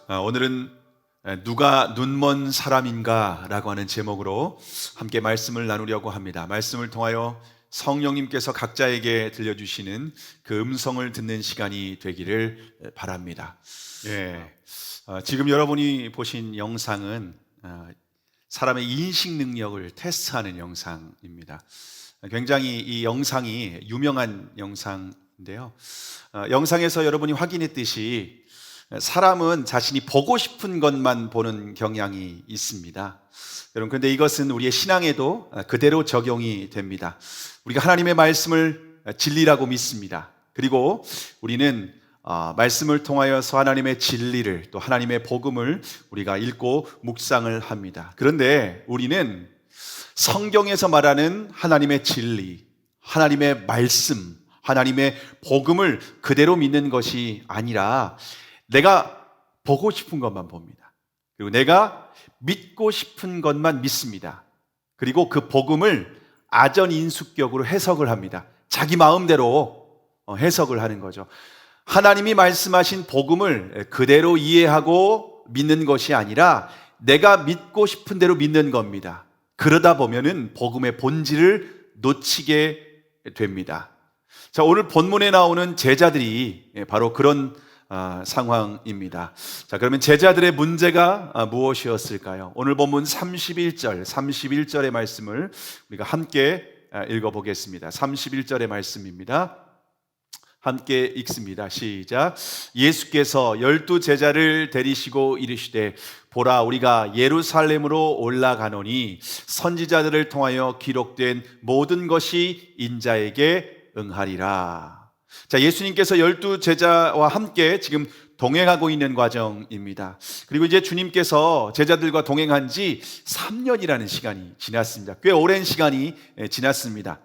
오늘은 누가 눈먼 사람인가 라고 하는 제목으로 함께 말씀을 나누려고 합니다. 말씀을 통하여 성령님께서 각자에게 들려주시는 그 음성을 듣는 시간이 되기를 바랍니다. 지금 여러분이 보신 영상은 사람의 인식 능력을 테스트하는 영상입니다. 굉장히 이 영상이 유명한 영상인데요. 영상에서 여러분이 확인했듯이 사람은 자신이 보고 싶은 것만 보는 경향이 있습니다. 여러분, 그런데 이것은 우리의 신앙에도 그대로 적용이 됩니다. 우리가 하나님의 말씀을 진리라고 믿습니다. 그리고 우리는 말씀을 통하여서 하나님의 진리를, 또 하나님의 복음을 우리가 읽고 묵상을 합니다. 그런데 우리는 성경에서 말하는 하나님의 진리, 하나님의 말씀, 하나님의 복음을 그대로 믿는 것이 아니라 내가 보고 싶은 것만 봅니다. 그리고 내가 믿고 싶은 것만 믿습니다. 그리고 그 복음을 아전인수격으로 해석을 합니다. 자기 마음대로 해석을 하는 거죠. 하나님이 말씀하신 복음을 그대로 이해하고 믿는 것이 아니라 내가 믿고 싶은 대로 믿는 겁니다. 그러다 보면은 복음의 본질을 놓치게 됩니다. 자, 오늘 본문에 나오는 제자들이 바로 그런 상황입니다. 자, 그러면 제자들의 문제가 무엇이었을까요? 오늘 본문 31절의 말씀을 우리가 함께 읽어보겠습니다. 31절의 말씀입니다. 함께 읽습니다. 시작. 예수께서 12 제자를 데리시고 이르시되 보라, 우리가 예루살렘으로 올라가노니 선지자들을 통하여 기록된 모든 것이 인자에게 응하리라. 자, 예수님께서 12 제자와 함께 지금 동행하고 있는 과정입니다. 그리고 이제 주님께서 제자들과 동행한 지 3년이라는 시간이 지났습니다. 꽤 오랜 시간이 지났습니다.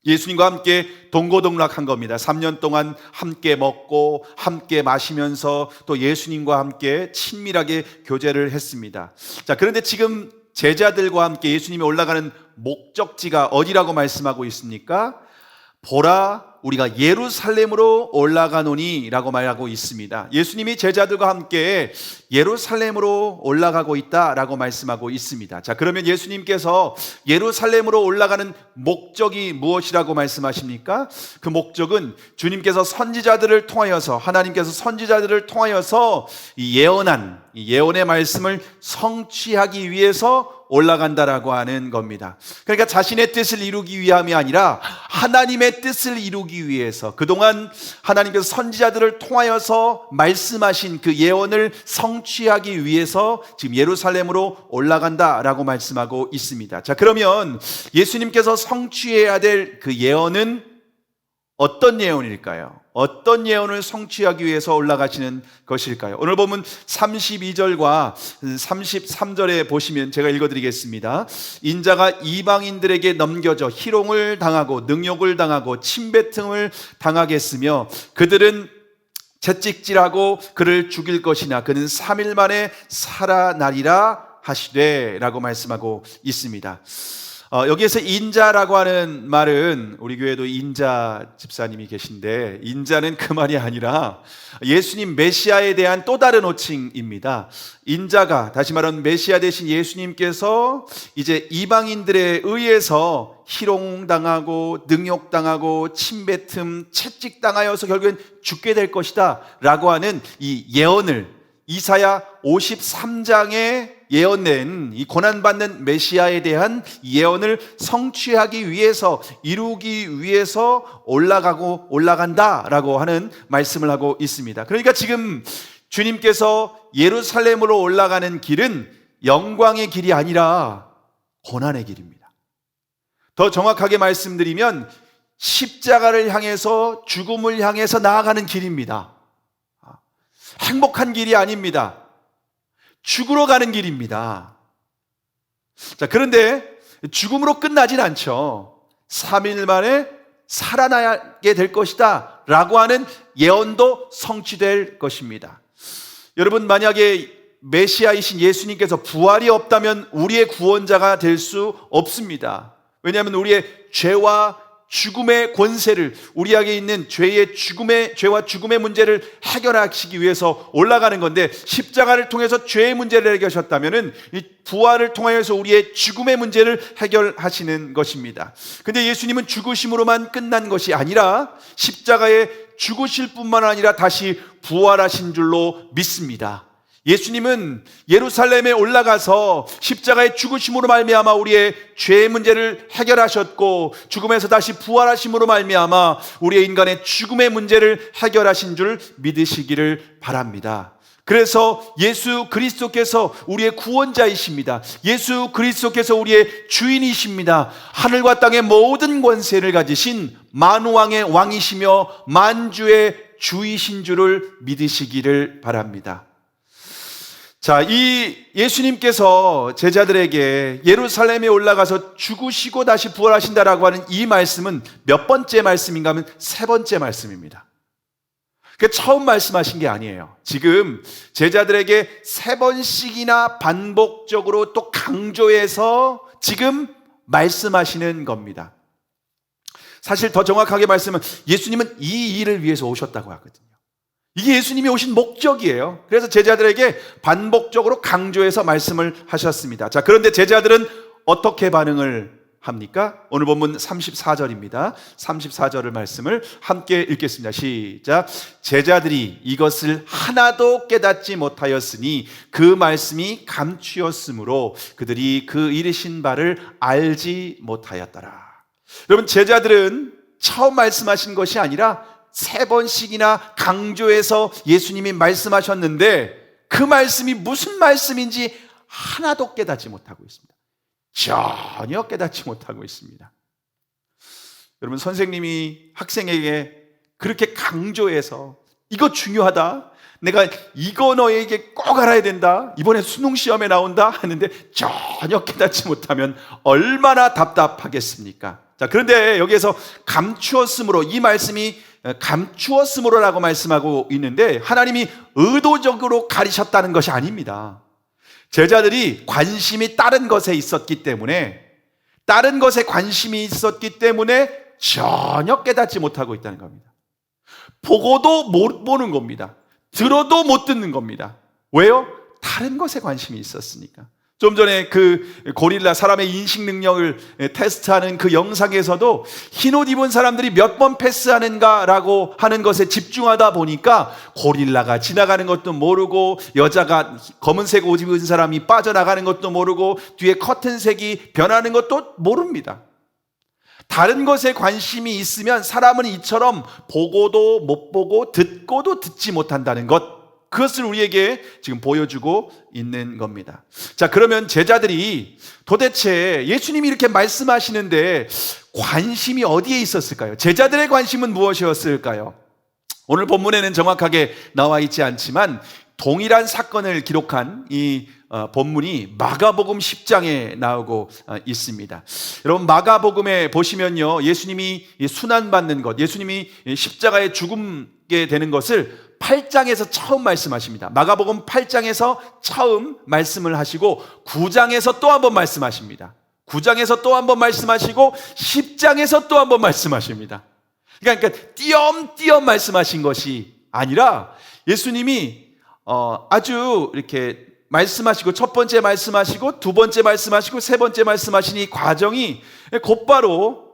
예수님과 함께 동고동락한 겁니다. 3년 동안 함께 먹고 함께 마시면서 또 예수님과 함께 친밀하게 교제를 했습니다. 자, 그런데 지금 제자들과 함께 예수님이 올라가는 목적지가 어디라고 말씀하고 있습니까? 보라, 우리가 예루살렘으로 올라가노니 라고 말하고 있습니다. 예수님이 제자들과 함께 예루살렘으로 올라가고 있다라고 말씀하고 있습니다. 자, 그러면 예수님께서 예루살렘으로 올라가는 목적이 무엇이라고 말씀하십니까? 그 목적은 주님께서 선지자들을 통하여서, 하나님께서 선지자들을 통하여서 이 예언의 말씀을 성취하기 위해서 올라간다라고 하는 겁니다. 그러니까 자신의 뜻을 이루기 위함이 아니라 하나님의 뜻을 이루기 위해서, 그동안 하나님께서 선지자들을 통하여서 말씀하신 그 예언을 성취하기 위해서 지금 예루살렘으로 올라간다라고 말씀하고 있습니다. 자, 그러면 예수님께서 성취해야 될 그 예언은 어떤 예언일까요? 어떤 예언을 성취하기 위해서 올라가시는 것일까요? 오늘 보면 32절과 33절에 보시면 제가 읽어드리겠습니다. 인자가 이방인들에게 넘겨져 희롱을 당하고 능욕을 당하고 침뱉음을 당하겠으며 그들은 채찍질하고 그를 죽일 것이나 그는 3일 만에 살아나리라 하시되 라고 말씀하고 있습니다. 여기에서 인자라고 하는 말은, 우리 교회도 인자 집사님이 계신데, 인자는 그 말이 아니라 예수님 메시아에 대한 또 다른 호칭입니다. 인자가, 다시 말하면 메시아 되신 예수님께서 이제 이방인들에 의해서 희롱당하고 능욕당하고 침뱉음, 채찍당하여서 결국엔 죽게 될 것이다 라고 하는 이 예언을 이사야 53장에 예언된 이 고난받는 메시아에 대한 예언을 성취하기 위해서, 이루기 위해서 올라간다라고 하는 말씀을 하고 있습니다. 그러니까 지금 주님께서 예루살렘으로 올라가는 길은 영광의 길이 아니라 고난의 길입니다. 더 정확하게 말씀드리면 십자가를 향해서, 죽음을 향해서 나아가는 길입니다. 행복한 길이 아닙니다. 죽으러 가는 길입니다. 자, 그런데 죽음으로 끝나진 않죠. 3일 만에 살아나게 될 것이다 라고 하는 예언도 성취될 것입니다. 여러분, 만약에 메시아이신 예수님께서 부활이 없다면 우리의 구원자가 될 수 없습니다. 왜냐하면 우리의 죄와 죽음의 권세를, 우리에게 있는 죄와 죽음의 문제를 해결하시기 위해서 올라가는 건데, 십자가를 통해서 죄의 문제를 해결하셨다면은 이 부활을 통하여서 우리의 죽음의 문제를 해결하시는 것입니다. 근데 예수님은 죽으심으로만 끝난 것이 아니라 십자가에 죽으실 뿐만 아니라 다시 부활하신 줄로 믿습니다. 예수님은 예루살렘에 올라가서 십자가의 죽으심으로 말미암아 우리의 죄의 문제를 해결하셨고, 죽음에서 다시 부활하심으로 말미암아 우리의 인간의 죽음의 문제를 해결하신 줄 믿으시기를 바랍니다. 그래서 예수 그리스도께서 우리의 구원자이십니다. 예수 그리스도께서 우리의 주인이십니다. 하늘과 땅의 모든 권세를 가지신 만왕의 왕이시며 만주의 주이신 줄을 믿으시기를 바랍니다. 자, 이 예수님께서 제자들에게 예루살렘에 올라가서 죽으시고 다시 부활하신다라고 하는 이 말씀은 몇 번째 말씀인가 하면 세 번째 말씀입니다. 처음 말씀하신 게 아니에요. 지금 제자들에게 세 번씩이나 반복적으로 또 강조해서 지금 말씀하시는 겁니다. 사실 더 정확하게 말씀은 예수님은 이 일을 위해서 오셨다고 하거든요. 이게 예수님이 오신 목적이에요. 그래서 제자들에게 반복적으로 강조해서 말씀을 하셨습니다. 자, 그런데 제자들은 어떻게 반응을 합니까? 오늘 본문 34절입니다. 34절의 말씀을 함께 읽겠습니다. 시작. 제자들이 이것을 하나도 깨닫지 못하였으니 그 말씀이 감추었으므로 그들이 그 이르신 바를 알지 못하였더라. 여러분, 제자들은 처음 말씀하신 것이 아니라 세 번씩이나 강조해서 예수님이 말씀하셨는데 그 말씀이 무슨 말씀인지 하나도 깨닫지 못하고 있습니다. 전혀 깨닫지 못하고 있습니다. 여러분, 선생님이 학생에게 그렇게 강조해서 이거 중요하다, 내가 이거 너에게 꼭 알아야 된다, 이번에 수능 시험에 나온다 하는데 전혀 깨닫지 못하면 얼마나 답답하겠습니까? 자, 그런데 여기에서 감추었으므로, 이 말씀이 감추었으므로라고 말씀하고 있는데 하나님이 의도적으로 가리셨다는 것이 아닙니다. 제자들이 관심이 다른 것에 있었기 때문에, 다른 것에 관심이 있었기 때문에 전혀 깨닫지 못하고 있다는 겁니다. 보고도 못 보는 겁니다. 들어도 못 듣는 겁니다. 왜요? 다른 것에 관심이 있었으니까. 좀 전에 그 고릴라, 사람의 인식 능력을 테스트하는 그 영상에서도 흰옷 입은 사람들이 몇 번 패스하는가라고 하는 것에 집중하다 보니까 고릴라가 지나가는 것도 모르고, 여자가 검은색 옷 입은 사람이 빠져나가는 것도 모르고, 뒤에 커튼색이 변하는 것도 모릅니다. 다른 것에 관심이 있으면 사람은 이처럼 보고도 못 보고 듣고도 듣지 못한다는 것, 그것을 우리에게 지금 보여주고 있는 겁니다. 자, 그러면 제자들이 도대체 예수님이 이렇게 말씀하시는데 관심이 어디에 있었을까요? 제자들의 관심은 무엇이었을까요? 오늘 본문에는 정확하게 나와 있지 않지만 동일한 사건을 기록한 이 본문이 마가복음 10장에 나오고 있습니다. 여러분, 마가복음에 보시면요, 예수님이 순환받는 것, 예수님이 십자가에 죽게 되는 것을 8장에서 처음 말씀하십니다. 마가복음 8장에서 처음 말씀을 하시고 9장에서 또 한 번 말씀하십니다. 9장에서 또 한 번 말씀하시고 10장에서 또 한 번 말씀하십니다. 그러니까 띄엄띄엄 말씀하신 것이 아니라 예수님이 아주 이렇게 말씀하시고, 첫 번째 말씀하시고, 두 번째 말씀하시고, 세 번째 말씀하신 이 과정이 곧바로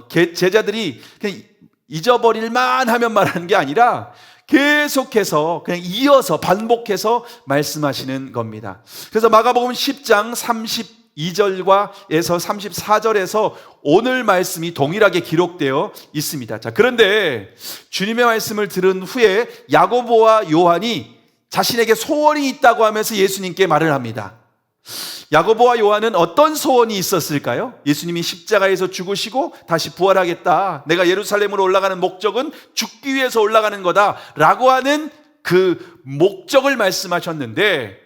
제자들이 그냥 잊어버릴만 하면 말하는 게 아니라 계속해서 그냥 이어서 반복해서 말씀하시는 겁니다. 그래서 마가복음 10장 32절과 34절에서 오늘 말씀이 동일하게 기록되어 있습니다. 자, 그런데 주님의 말씀을 들은 후에 야고보와 요한이 자신에게 소원이 있다고 하면서 예수님께 말을 합니다. 야고보와 요한은 어떤 소원이 있었을까요? 예수님이 십자가에서 죽으시고 다시 부활하겠다, 내가 예루살렘으로 올라가는 목적은 죽기 위해서 올라가는 거다 라고 하는 그 목적을 말씀하셨는데,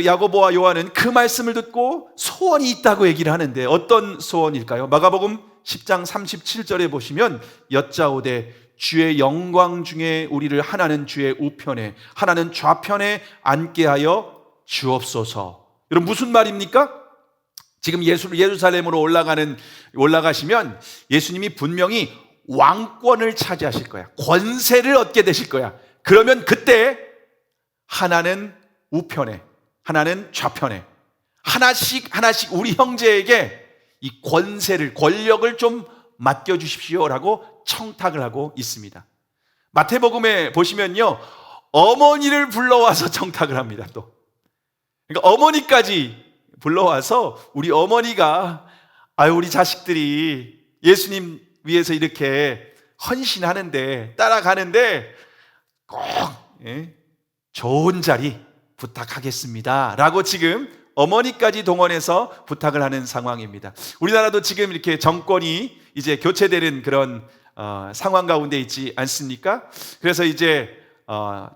야고보와 요한은 그 말씀을 듣고 소원이 있다고 얘기를 하는데 어떤 소원일까요? 마가복음 10장 37절에 보시면 여짜오되 주의 영광 중에 우리를 하나는 주의 우편에 하나는 좌편에 앉게 하여 주옵소서. 여러분, 무슨 말입니까? 지금 예루살렘으로 올라가시면 예수님이 분명히 왕권을 차지하실 거야. 권세를 얻게 되실 거야. 그러면 그때 하나는 우편에, 하나는 좌편에, 하나씩 우리 형제에게 이 권력을 좀 맡겨주십시오라고 청탁을 하고 있습니다. 마태복음에 보시면요, 어머니를 불러와서 청탁을 합니다. 또 그러니까 어머니까지 불러와서 우리 어머니가 우리 자식들이 예수님 위해서 이렇게 헌신하는데, 따라가는데 꼭 좋은 자리 부탁하겠습니다 라고 지금 어머니까지 동원해서 부탁을 하는 상황입니다. 우리나라도 지금 이렇게 정권이 이제 교체되는 그런 상황 가운데 있지 않습니까? 그래서 이제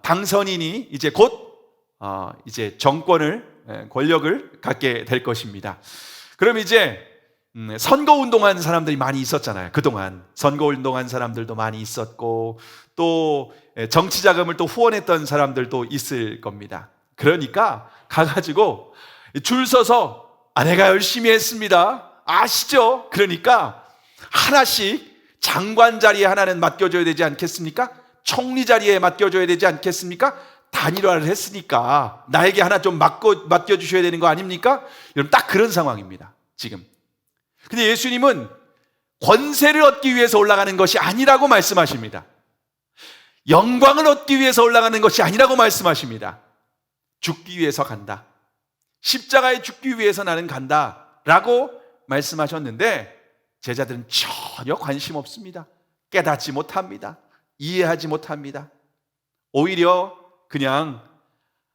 당선인이 이제 곧 이제 권력을 갖게 될 것입니다. 그럼 이제 선거운동한 사람들이 많이 있었잖아요. 그동안 선거운동한 사람들도 많이 있었고, 또 정치 자금을 또 후원했던 사람들도 있을 겁니다. 그러니까 가가지고 줄 서서 내가 열심히 했습니다, 아시죠? 그러니까 하나씩 장관 자리에 하나는 맡겨줘야 되지 않겠습니까? 총리 자리에 맡겨줘야 되지 않겠습니까? 단일화를 했으니까 나에게 하나 좀 맡겨주셔야 되는 거 아닙니까? 여러분, 딱 그런 상황입니다 지금. 근데 예수님은 권세를 얻기 위해서 올라가는 것이 아니라고 말씀하십니다. 영광을 얻기 위해서 올라가는 것이 아니라고 말씀하십니다. 죽기 위해서 간다, 십자가에 죽기 위해서 나는 간다 라고 말씀하셨는데, 제자들은 전혀 관심 없습니다. 깨닫지 못합니다. 이해하지 못합니다. 오히려 그냥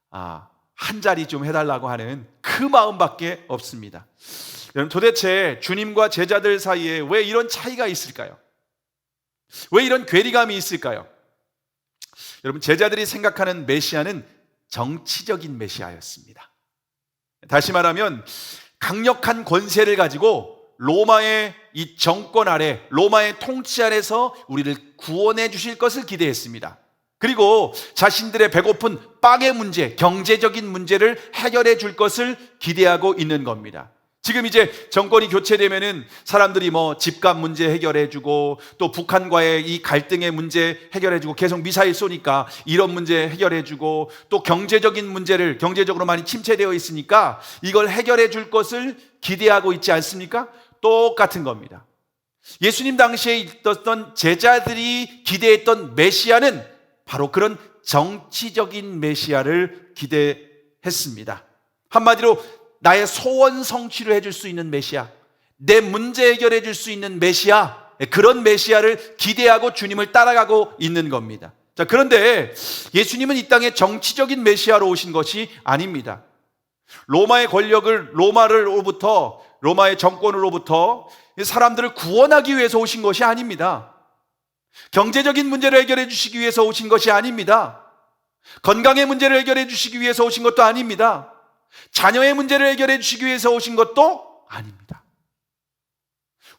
한 자리 좀 해달라고 하는 그 마음밖에 없습니다. 여러분, 도대체 주님과 제자들 사이에 왜 이런 차이가 있을까요? 왜 이런 괴리감이 있을까요? 여러분, 제자들이 생각하는 메시아는 정치적인 메시아였습니다. 다시 말하면 강력한 권세를 가지고 로마의 이 정권 아래, 로마의 통치 아래서 우리를 구원해 주실 것을 기대했습니다. 그리고 자신들의 배고픈 빵의 문제, 경제적인 문제를 해결해 줄 것을 기대하고 있는 겁니다. 지금 이제 정권이 교체되면은 사람들이 집값 문제 해결해 주고, 또 북한과의 이 갈등의 문제 해결해 주고, 계속 미사일 쏘니까 이런 문제 해결해 주고, 또 경제적인 문제를, 경제적으로 많이 침체되어 있으니까 이걸 해결해 줄 것을 기대하고 있지 않습니까? 똑같은 겁니다. 예수님 당시에 있었던 제자들이 기대했던 메시아는 바로 그런 정치적인 메시아를 기대했습니다. 한마디로 나의 소원 성취를 해줄 수 있는 메시아, 내 문제 해결해 줄 수 있는 메시아, 그런 메시아를 기대하고 주님을 따라가고 있는 겁니다. 자, 그런데 예수님은 이 땅에 정치적인 메시아로 오신 것이 아닙니다. 로마의 권력을, 로마의 정권으로부터 사람들을 구원하기 위해서 오신 것이 아닙니다. 경제적인 문제를 해결해 주시기 위해서 오신 것이 아닙니다. 건강의 문제를 해결해 주시기 위해서 오신 것도 아닙니다. 자녀의 문제를 해결해 주시기 위해서 오신 것도 아닙니다.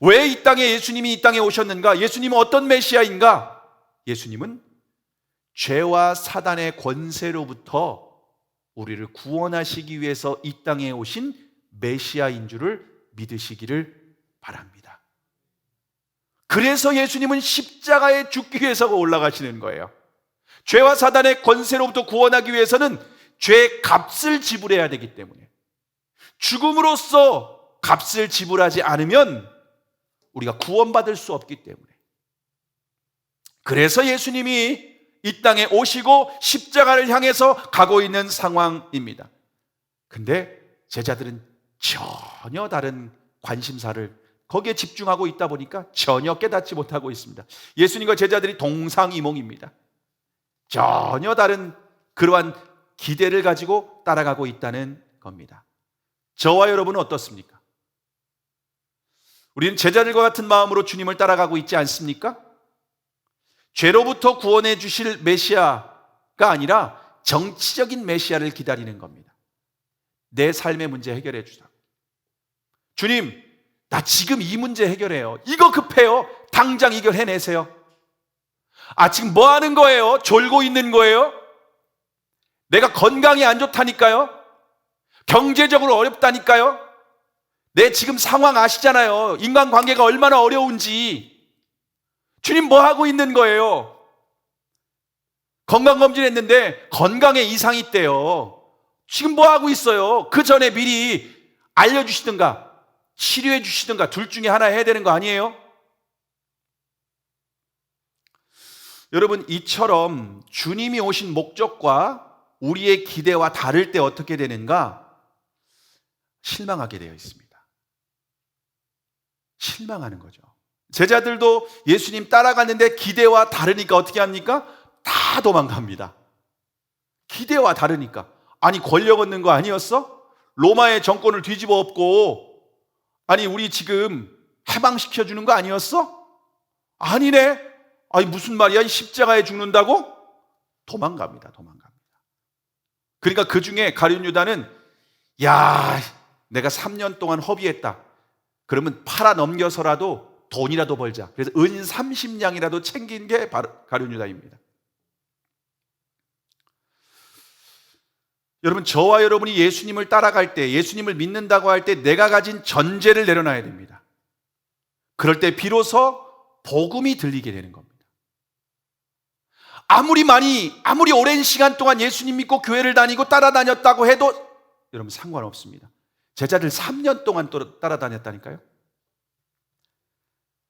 왜 이 땅에 예수님이 이 땅에 오셨는가? 예수님은 어떤 메시아인가? 예수님은 죄와 사단의 권세로부터 우리를 구원하시기 위해서 이 땅에 오신 메시아인 줄을 믿으시기를 바랍니다. 그래서 예수님은 십자가에 죽기 위해서 올라가시는 거예요. 죄와 사단의 권세로부터 구원하기 위해서는 죄의 값을 지불해야 되기 때문에, 죽음으로써 값을 지불하지 않으면 우리가 구원받을 수 없기 때문에, 그래서 예수님이 이 땅에 오시고 십자가를 향해서 가고 있는 상황입니다. 근데 제자들은 전혀 다른 관심사를 거기에 집중하고 있다 보니까 전혀 깨닫지 못하고 있습니다. 예수님과 제자들이 동상이몽입니다. 전혀 다른 그러한 기대를 가지고 따라가고 있다는 겁니다. 저와 여러분은 어떻습니까? 우리는 제자들과 같은 마음으로 주님을 따라가고 있지 않습니까? 죄로부터 구원해 주실 메시아가 아니라 정치적인 메시아를 기다리는 겁니다. 내 삶의 문제 해결해 주자. 주님, 나 지금 이 문제 해결해요. 이거 급해요. 당장 이걸 해내세요. 지금 뭐 하는 거예요? 졸고 있는 거예요? 내가 건강이 안 좋다니까요? 경제적으로 어렵다니까요? 내 지금 상황 아시잖아요. 인간관계가 얼마나 어려운지. 주님 뭐 하고 있는 거예요? 건강검진했는데 건강에 이상이 있대요. 지금 뭐 하고 있어요? 그 전에 미리 알려주시든가 치료해 주시든가 둘 중에 하나 해야 되는 거 아니에요? 여러분, 이처럼 주님이 오신 목적과 우리의 기대와 다를 때 어떻게 되는가? 실망하게 되어 있습니다. 실망하는 거죠. 제자들도 예수님 따라갔는데 기대와 다르니까 어떻게 합니까? 다 도망갑니다. 기대와 다르니까. 아니, 권력 얻는 거 아니었어? 로마의 정권을 뒤집어 엎고, 아니, 우리 지금 해방시켜주는 거 아니었어? 아니네. 아니, 무슨 말이야? 이 십자가에 죽는다고? 도망갑니다. 그러니까 그 중에 가룟 유다는, 야, 내가 3년 동안 허비했다. 그러면 팔아 넘겨서라도 돈이라도 벌자. 그래서 은 30냥이라도 챙긴 게 바로 가룟 유다입니다. 여러분, 저와 여러분이 예수님을 따라갈 때, 예수님을 믿는다고 할 때 내가 가진 전제를 내려놔야 됩니다. 그럴 때 비로소 복음이 들리게 되는 겁니다. 아무리 오랜 시간 동안 예수님 믿고 교회를 다니고 따라다녔다고 해도 여러분 상관없습니다. 제자들 3년 동안 따라다녔다니까요.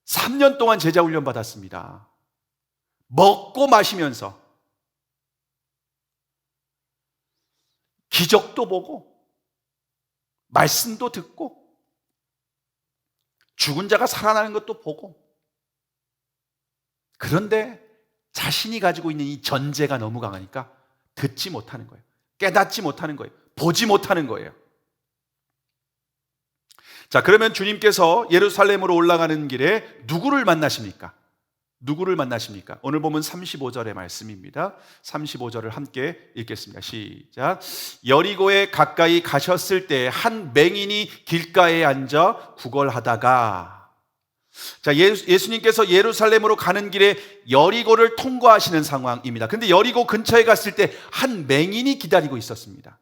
3년 동안 제자 훈련 받았습니다. 먹고 마시면서 기적도 보고 말씀도 듣고 죽은 자가 살아나는 것도 보고, 그런데 자신이 가지고 있는 이 전제가 너무 강하니까 듣지 못하는 거예요. 깨닫지 못하는 거예요. 보지 못하는 거예요. 자, 그러면 주님께서 예루살렘으로 올라가는 길에 누구를 만나십니까? 오늘 보면 35절의 말씀입니다. 35절을 함께 읽겠습니다. 시작. 여리고에 가까이 가셨을 때 한 맹인이 길가에 앉아 구걸하다가. 자, 예수님께서 예루살렘으로 가는 길에 여리고를 통과하시는 상황입니다. 근데 여리고 근처에 갔을 때 한 맹인이 기다리고 있었습니다.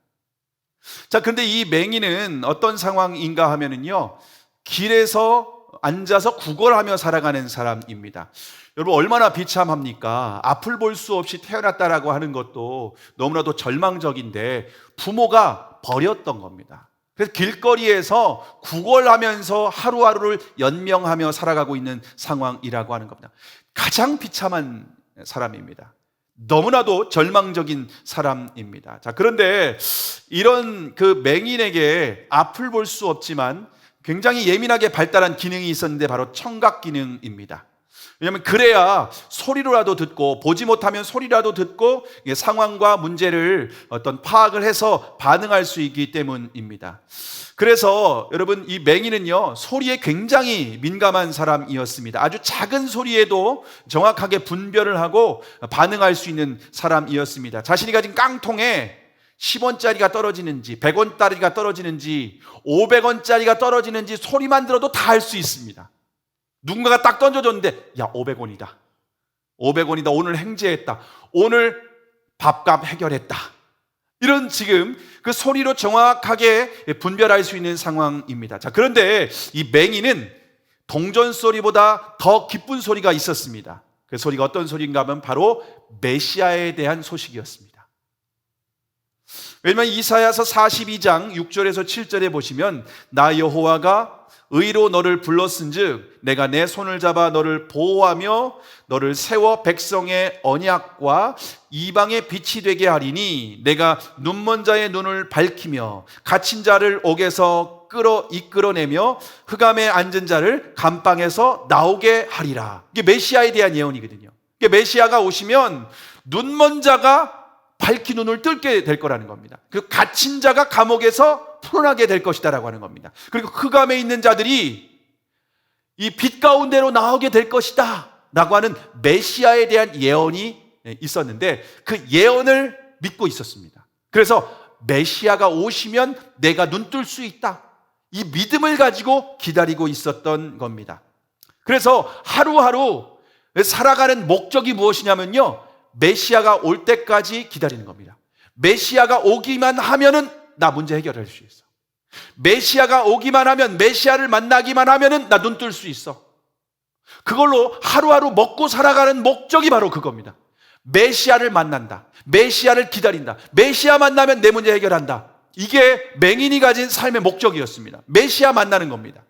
자, 근데 이 맹인은 어떤 상황인가 하면은요, 길에서 앉아서 구걸하며 살아가는 사람입니다. 여러분, 얼마나 비참합니까? 앞을 볼 수 없이 태어났다라고 하는 것도 너무나도 절망적인데 부모가 버렸던 겁니다. 그래서 길거리에서 구걸하면서 하루하루를 연명하며 살아가고 있는 상황이라고 하는 겁니다. 가장 비참한 사람입니다. 너무나도 절망적인 사람입니다. 자, 그런데 이런 그 맹인에게 앞을 볼 수 없지만 굉장히 예민하게 발달한 기능이 있었는데 바로 청각 기능입니다. 왜냐하면 그래야 소리로라도 듣고, 보지 못하면 소리라도 듣고 상황과 문제를 어떤 파악을 해서 반응할 수 있기 때문입니다. 그래서 여러분, 이 맹인은요, 소리에 굉장히 민감한 사람이었습니다. 아주 작은 소리에도 정확하게 분별을 하고 반응할 수 있는 사람이었습니다. 자신이 가진 깡통에 10원짜리가 떨어지는지 100원짜리가 떨어지는지 500원짜리가 떨어지는지 소리만 들어도 다 알 수 있습니다. 누군가가 딱 던져줬는데, 야, 500원이다. 오늘 행제했다. 오늘 밥값 해결했다. 이런 지금 그 소리로 정확하게 분별할 수 있는 상황입니다. 자, 그런데 이 맹인은 동전 소리보다 더 기쁜 소리가 있었습니다. 그 소리가 어떤 소리인가 하면 바로 메시아에 대한 소식이었습니다. 왜냐하면 이사야서 42장 6절에서 7절에 보시면, 나 여호와가 의로 너를 불렀은즉 내가 내 손을 잡아 너를 보호하며 너를 세워 백성의 언약과 이방의 빛이 되게 하리니 내가 눈먼 자의 눈을 밝히며 갇힌 자를 옥에서 이끌어내며 흑암에 앉은 자를 감방에서 나오게 하리라. 이게 메시아에 대한 예언이거든요. 이게 메시아가 오시면 눈먼 자가 밝히 눈을 뜰게 될 거라는 겁니다. 그 갇힌 자가 감옥에서 풀어나게 될 것이다라고 하는 겁니다. 그리고 흑암에 있는 자들이 이 빛 가운데로 나오게 될 것이다 라고 하는 메시아에 대한 예언이 있었는데 그 예언을 믿고 있었습니다. 그래서 메시아가 오시면 내가 눈 뜰 수 있다, 이 믿음을 가지고 기다리고 있었던 겁니다. 그래서 하루하루 살아가는 목적이 무엇이냐면요, 메시아가 올 때까지 기다리는 겁니다. 메시아가 오기만 하면은 나 문제 해결할 수 있어. 메시아가 오기만 하면, 메시아를 만나기만 하면은 나 눈 뜰 수 있어. 그걸로 하루하루 먹고 살아가는 목적이 바로 그겁니다. 메시아를 만난다. 메시아를 기다린다. 메시아 만나면 내 문제 해결한다. 이게 맹인이 가진 삶의 목적이었습니다. 메시아 만나는 겁니다.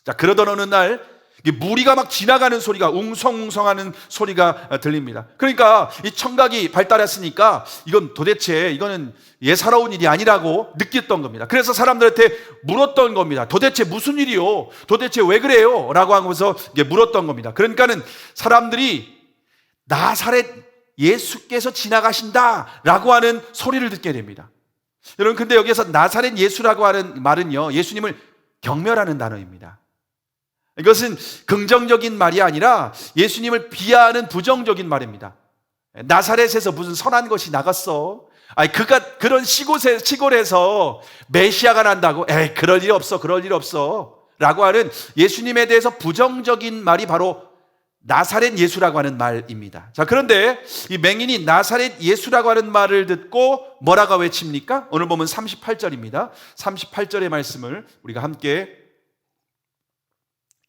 자, 그러던 어느 날 무리가 막 지나가는 소리가, 웅성웅성하는 소리가 들립니다. 그러니까 이 청각이 발달했으니까 이거는 예사로운 일이 아니라고 느꼈던 겁니다. 그래서 사람들한테 물었던 겁니다. 도대체 무슨 일이요? 도대체 왜 그래요? 라고 하면서 물었던 겁니다. 그러니까는 사람들이 나사렛 예수께서 지나가신다 라고 하는 소리를 듣게 됩니다. 여러분, 근데 여기에서 나사렛 예수라고 하는 말은요, 예수님을 경멸하는 단어입니다. 이것은 긍정적인 말이 아니라 예수님을 비하하는 부정적인 말입니다. 나사렛에서 무슨 선한 것이 나갔어? 아니, 그가 그런 시골에서 메시아가 난다고? 에이, 그럴 일 없어, 그럴 일 없어. 라고 하는 예수님에 대해서 부정적인 말이 바로 나사렛 예수라고 하는 말입니다. 자, 그런데 이 맹인이 나사렛 예수라고 하는 말을 듣고 뭐라고 외칩니까? 오늘 보면 38절입니다. 38절의 말씀을 우리가 함께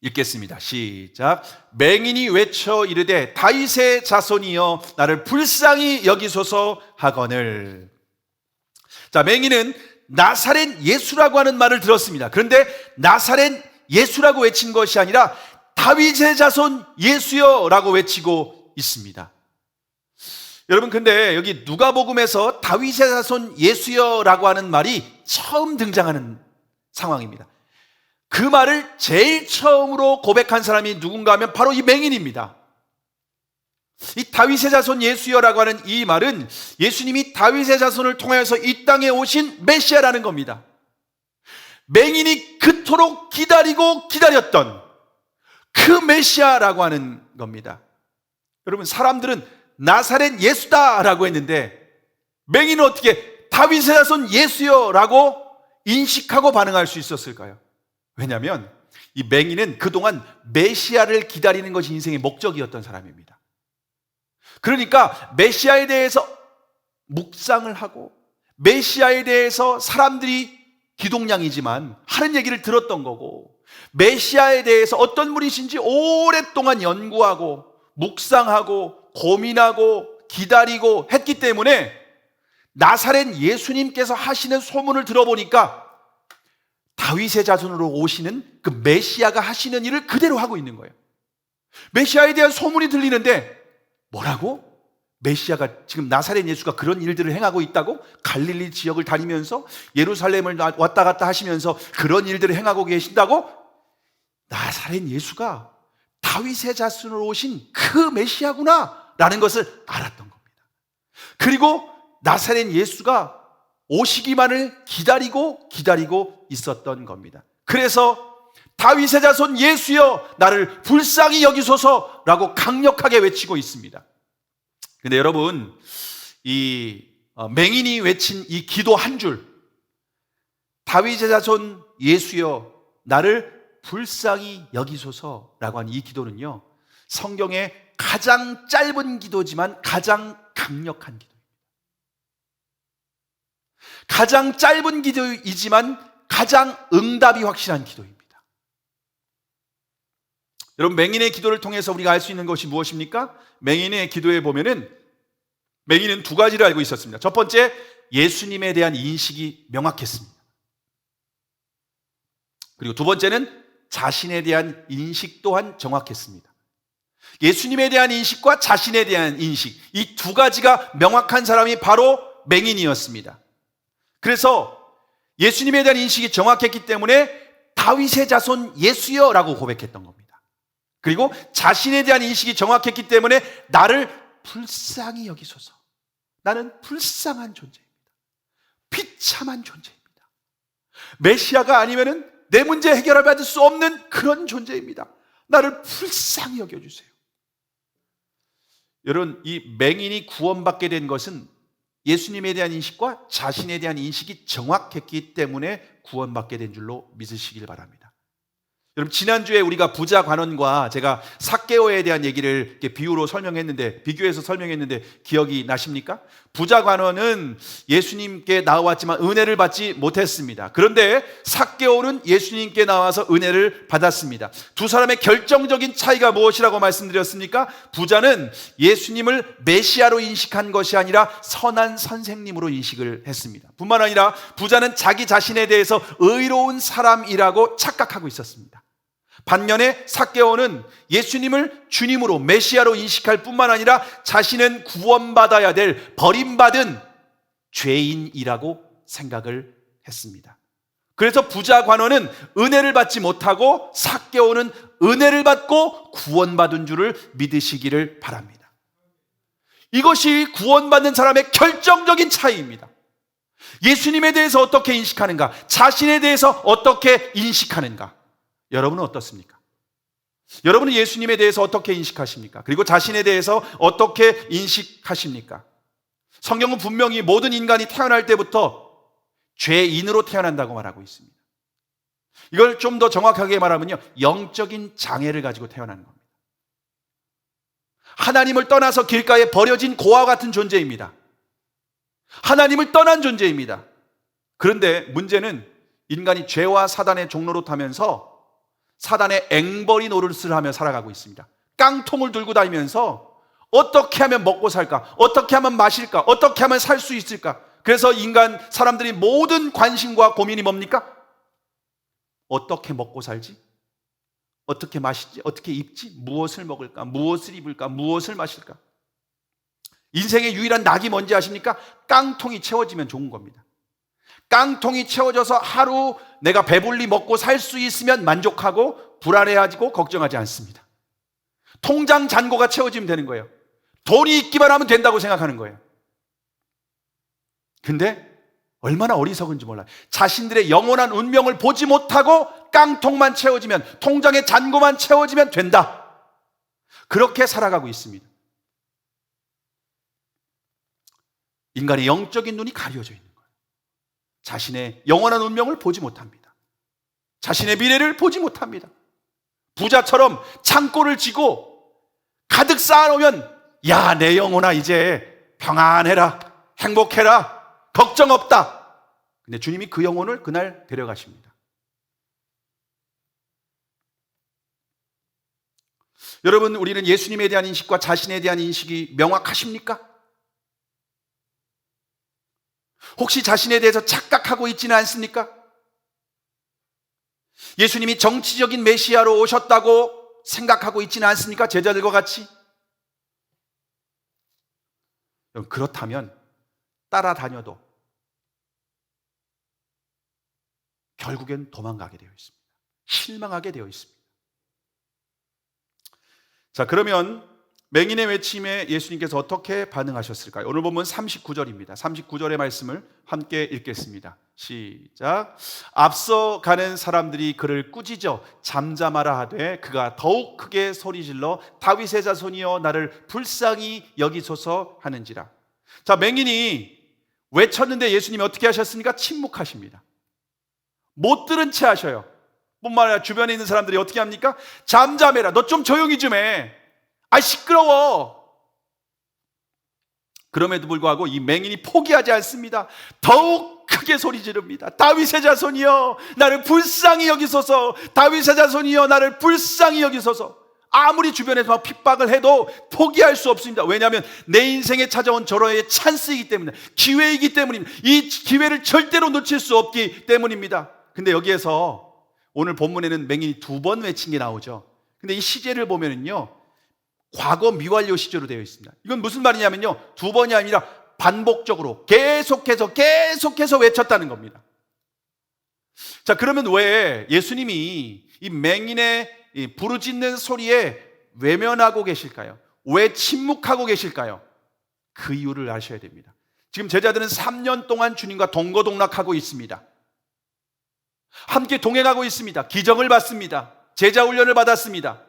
읽겠습니다. 시작. 맹인이 외쳐 이르되 다윗의 자손이여 나를 불쌍히 여기소서 하거늘. 자, 맹인은 나사렛 예수라고 하는 말을 들었습니다. 그런데 나사렛 예수라고 외친 것이 아니라 다윗의 자손 예수여 라고 외치고 있습니다. 여러분, 근데 여기 누가복음에서 다윗의 자손 예수여 라고 하는 말이 처음 등장하는 상황입니다. 그 말을 제일 처음으로 고백한 사람이 누군가 하면 바로 이 맹인입니다. 이 다윗의 자손 예수여라고 하는 이 말은 예수님이 다윗의 자손을 통하여서 이 땅에 오신 메시아라는 겁니다. 맹인이 그토록 기다리고 기다렸던 그 메시아라고 하는 겁니다. 여러분, 사람들은 나사렛 예수다라고 했는데 맹인은 어떻게 다윗의 자손 예수여라고 인식하고 반응할 수 있었을까요? 왜냐하면 이 맹인은 그동안 메시아를 기다리는 것이 인생의 목적이었던 사람입니다. 그러니까 메시아에 대해서 묵상을 하고 메시아에 대해서 사람들이 기동량이지만 하는 얘기를 들었던 거고, 메시아에 대해서 어떤 분이신지 오랫동안 연구하고 묵상하고 고민하고 기다리고 했기 때문에 나사렛 예수님께서 하시는 소문을 들어보니까 다윗의 자손으로 오시는 그 메시아가 하시는 일을 그대로 하고 있는 거예요. 메시아에 대한 소문이 들리는데 뭐라고? 메시아가 지금 나사렛 예수가 그런 일들을 행하고 있다고? 갈릴리 지역을 다니면서 예루살렘을 왔다 갔다 하시면서 그런 일들을 행하고 계신다고? 나사렛 예수가 다윗의 자손으로 오신 그 메시아구나 라는 것을 알았던 겁니다. 그리고 나사렛 예수가 오시기만을 기다리고 있었던 겁니다. 그래서 다윗의 자손 예수여 나를 불쌍히 여기소서라고 강력하게 외치고 있습니다. 근데 여러분, 이 맹인이 외친 이 기도 한 줄, 다윗의 자손 예수여 나를 불쌍히 여기소서라고 하는 이 기도는요, 성경의 가장 짧은 기도지만 가장 강력한 기도, 가장 짧은 기도이지만 가장 응답이 확실한 기도입니다. 여러분, 맹인의 기도를 통해서 우리가 알 수 있는 것이 무엇입니까? 맹인의 기도에 보면은 맹인은 두 가지를 알고 있었습니다. 첫 번째, 예수님에 대한 인식이 명확했습니다. 그리고 두 번째는 자신에 대한 인식 또한 정확했습니다. 예수님에 대한 인식과 자신에 대한 인식, 이 두 가지가 명확한 사람이 바로 맹인이었습니다. 그래서 예수님에 대한 인식이 정확했기 때문에 다윗의 자손 예수여라고 고백했던 겁니다. 그리고 자신에 대한 인식이 정확했기 때문에 나를 불쌍히 여기소서. 나는 불쌍한 존재입니다. 비참한 존재입니다. 메시아가 아니면은 내 문제 해결을 받을 수 없는 그런 존재입니다. 나를 불쌍히 여겨주세요. 여러분, 이 맹인이 구원받게 된 것은 예수님에 대한 인식과 자신에 대한 인식이 정확했기 때문에 구원받게 된 줄로 믿으시길 바랍니다. 여러분, 지난주에 우리가 부자 관원과 제가 삭개오에 대한 얘기를 비유로 설명했는데, 비교해서 설명했는데 기억이 나십니까? 부자 관원은 예수님께 나왔지만 은혜를 받지 못했습니다. 그런데 삭개오는 예수님께 나와서 은혜를 받았습니다. 두 사람의 결정적인 차이가 무엇이라고 말씀드렸습니까? 부자는 예수님을 메시아로 인식한 것이 아니라 선한 선생님으로 인식을 했습니다. 뿐만 아니라 부자는 자기 자신에 대해서 의로운 사람이라고 착각하고 있었습니다. 반면에 삭개오는 예수님을 주님으로 메시아로 인식할 뿐만 아니라 자신은 구원받아야 될 버림받은 죄인이라고 생각을 했습니다. 그래서 부자 관원은 은혜를 받지 못하고 삭개오는 은혜를 받고 구원받은 줄을 믿으시기를 바랍니다. 이것이 구원받는 사람의 결정적인 차이입니다. 예수님에 대해서 어떻게 인식하는가, 자신에 대해서 어떻게 인식하는가. 여러분은 어떻습니까? 여러분은 예수님에 대해서 어떻게 인식하십니까? 그리고 자신에 대해서 어떻게 인식하십니까? 성경은 분명히 모든 인간이 태어날 때부터 죄인으로 태어난다고 말하고 있습니다. 이걸 좀 더 정확하게 말하면요, 영적인 장애를 가지고 태어나는 겁니다. 하나님을 떠나서 길가에 버려진 고아와 같은 존재입니다. 하나님을 떠난 존재입니다. 그런데 문제는 인간이 죄와 사단의 종로로 타면서 사단의 앵벌이 노릇을 하며 살아가고 있습니다. 깡통을 들고 다니면서 어떻게 하면 먹고 살까? 어떻게 하면 마실까? 어떻게 하면 살 수 있을까? 그래서 인간 사람들이 모든 관심과 고민이 뭡니까? 어떻게 먹고 살지? 어떻게 마시지? 어떻게 입지? 무엇을 먹을까? 무엇을 입을까? 무엇을 마실까? 인생의 유일한 낙이 뭔지 아십니까? 깡통이 채워지면 좋은 겁니다. 깡통이 채워져서 하루 내가 배불리 먹고 살 수 있으면 만족하고 불안해하고 걱정하지 않습니다. 통장 잔고가 채워지면 되는 거예요. 돈이 있기만 하면 된다고 생각하는 거예요. 근데 얼마나 어리석은지 몰라요. 자신들의 영원한 운명을 보지 못하고 깡통만 채워지면, 통장의 잔고만 채워지면 된다. 그렇게 살아가고 있습니다. 인간의 영적인 눈이 가려져 있는 거예요. 자신의 영원한 운명을 보지 못합니다. 자신의 미래를 보지 못합니다. 부자처럼 창고를 쥐고 가득 쌓아놓으면, 야, 내 영혼아, 이제 평안해라, 행복해라, 걱정 없다. 근데 주님이 그 영혼을 그날 데려가십니다. 여러분, 우리는 예수님에 대한 인식과 자신에 대한 인식이 명확하십니까? 혹시 자신에 대해서 착각하고 있지는 않습니까? 예수님이 정치적인 메시아로 오셨다고 생각하고 있지는 않습니까? 제자들과 같이. 그렇다면 따라다녀도 결국엔 도망가게 되어 있습니다. 실망하게 되어 있습니다. 자, 그러면 맹인의 외침에 예수님께서 어떻게 반응하셨을까요? 오늘 본문 39절입니다. 39절의 말씀을 함께 읽겠습니다. 시작. 앞서 가는 사람들이 그를 꾸짖어 잠잠하라 하되 그가 더욱 크게 소리질러 다윗의 자손이여 나를 불쌍히 여기소서 하는지라. 자, 맹인이 외쳤는데 예수님이 어떻게 하셨습니까? 침묵하십니다. 못 들은 채 하셔요. 뿐만 아니라 주변에 있는 사람들이 어떻게 합니까? 잠잠해라, 너 좀 조용히 좀 해, 아 시끄러워. 그럼에도 불구하고 이 맹인이 포기하지 않습니다. 더욱 크게 소리 지릅니다. 다윗의 자손이여 나를 불쌍히 여기소서, 다윗의 자손이여 나를 불쌍히 여기소서. 아무리 주변에서 막 핍박을 해도 포기할 수 없습니다. 왜냐하면 내 인생에 찾아온 저러의 찬스이기 때문에, 기회이기 때문입니다. 이 기회를 절대로 놓칠 수 없기 때문입니다. 근데 여기에서 오늘 본문에는 맹인이 두 번 외친 게 나오죠. 근데 이 시제를 보면은요, 과거 미완료 시제로 되어 있습니다. 이건 무슨 말이냐면요, 두 번이 아니라 반복적으로 계속해서 외쳤다는 겁니다. 자, 그러면 왜 예수님이 이 맹인의 이 부르짖는 소리에 외면하고 계실까요? 왜 침묵하고 계실까요? 그 이유를 아셔야 됩니다. 지금 제자들은 3년 동안 주님과 동거동락하고 있습니다. 함께 동행하고 있습니다. 기적을 받습니다. 제자 훈련을 받았습니다.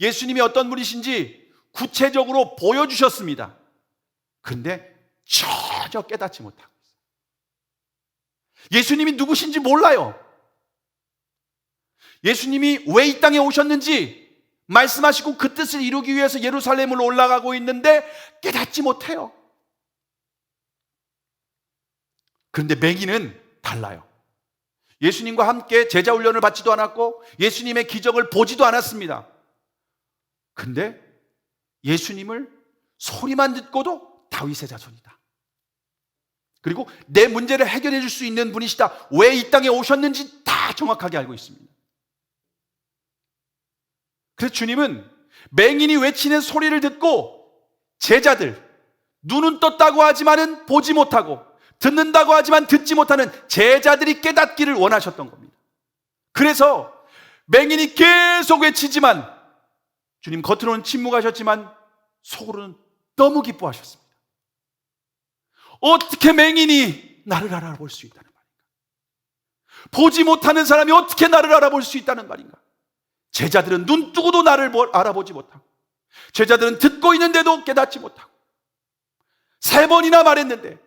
예수님이 어떤 분이신지 구체적으로 보여주셨습니다. 그런데 전혀 깨닫지 못하고 있어요. 예수님이 누구신지 몰라요. 예수님이 왜 이 땅에 오셨는지 말씀하시고 그 뜻을 이루기 위해서 예루살렘으로 올라가고 있는데 깨닫지 못해요. 그런데 맹인은 달라요. 예수님과 함께 제자 훈련을 받지도 않았고 예수님의 기적을 보지도 않았습니다. 근데 예수님을 소리만 듣고도 다윗의 자손이다, 그리고 내 문제를 해결해 줄 수 있는 분이시다, 왜 이 땅에 오셨는지 다 정확하게 알고 있습니다. 그래서 주님은 맹인이 외치는 소리를 듣고 제자들, 눈은 떴다고 하지만은 보지 못하고 듣는다고 하지만 듣지 못하는 제자들이 깨닫기를 원하셨던 겁니다. 그래서 맹인이 계속 외치지만 주님 겉으로는 침묵하셨지만 속으로는 너무 기뻐하셨습니다. 어떻게 맹인이 나를 알아볼 수 있다는 말인가? 보지 못하는 사람이 어떻게 나를 알아볼 수 있다는 말인가? 제자들은 눈 뜨고도 나를 알아보지 못하고, 제자들은 듣고 있는데도 깨닫지 못하고, 3번이나 말했는데,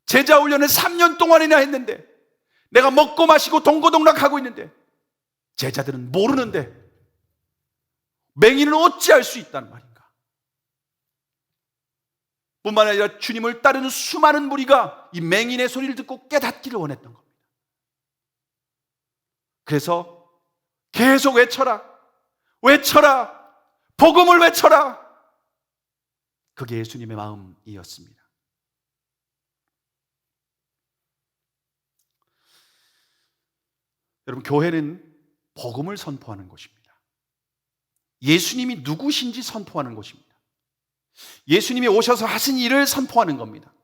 제자 훈련을 3년 동안이나 했는데, 내가 먹고 마시고 동고동락하고 있는데 제자들은 모르는데 맹인은 어찌할 수 있다는 말인가? 뿐만 아니라 주님을 따르는 수많은 무리가 이 맹인의 소리를 듣고 깨닫기를 원했던 겁니다. 그래서 계속 외쳐라, 외쳐라, 복음을 외쳐라. 그게 예수님의 마음이었습니다. 여러분, 교회는 복음을 선포하는 곳입니다. 예수님이 누구신지 선포하는 곳입니다. 예수님이 오셔서 하신 일을 선포하는 겁니다.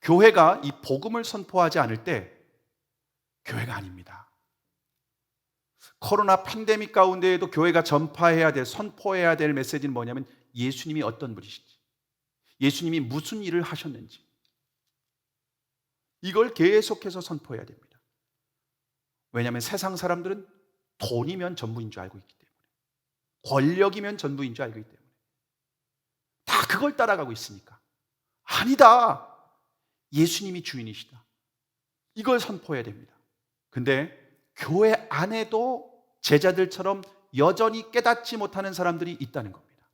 교회가 이 복음을 선포하지 않을 때 교회가 아닙니다. 코로나 팬데믹 가운데에도 교회가 전파해야 될, 선포해야 될 메시지는 뭐냐면 예수님이 어떤 분이신지, 예수님이 무슨 일을 하셨는지, 이걸 계속해서 선포해야 됩니다. 왜냐하면 세상 사람들은 돈이면 전부인 줄 알고 있기 때문에, 권력이면 전부인 줄 알고 있기 때문에 다 그걸 따라가고 있으니까, 아니다, 예수님이 주인이시다, 이걸 선포해야 됩니다. 근데 교회 안에도 제자들처럼 여전히 깨닫지 못하는 사람들이 있다는 겁니다.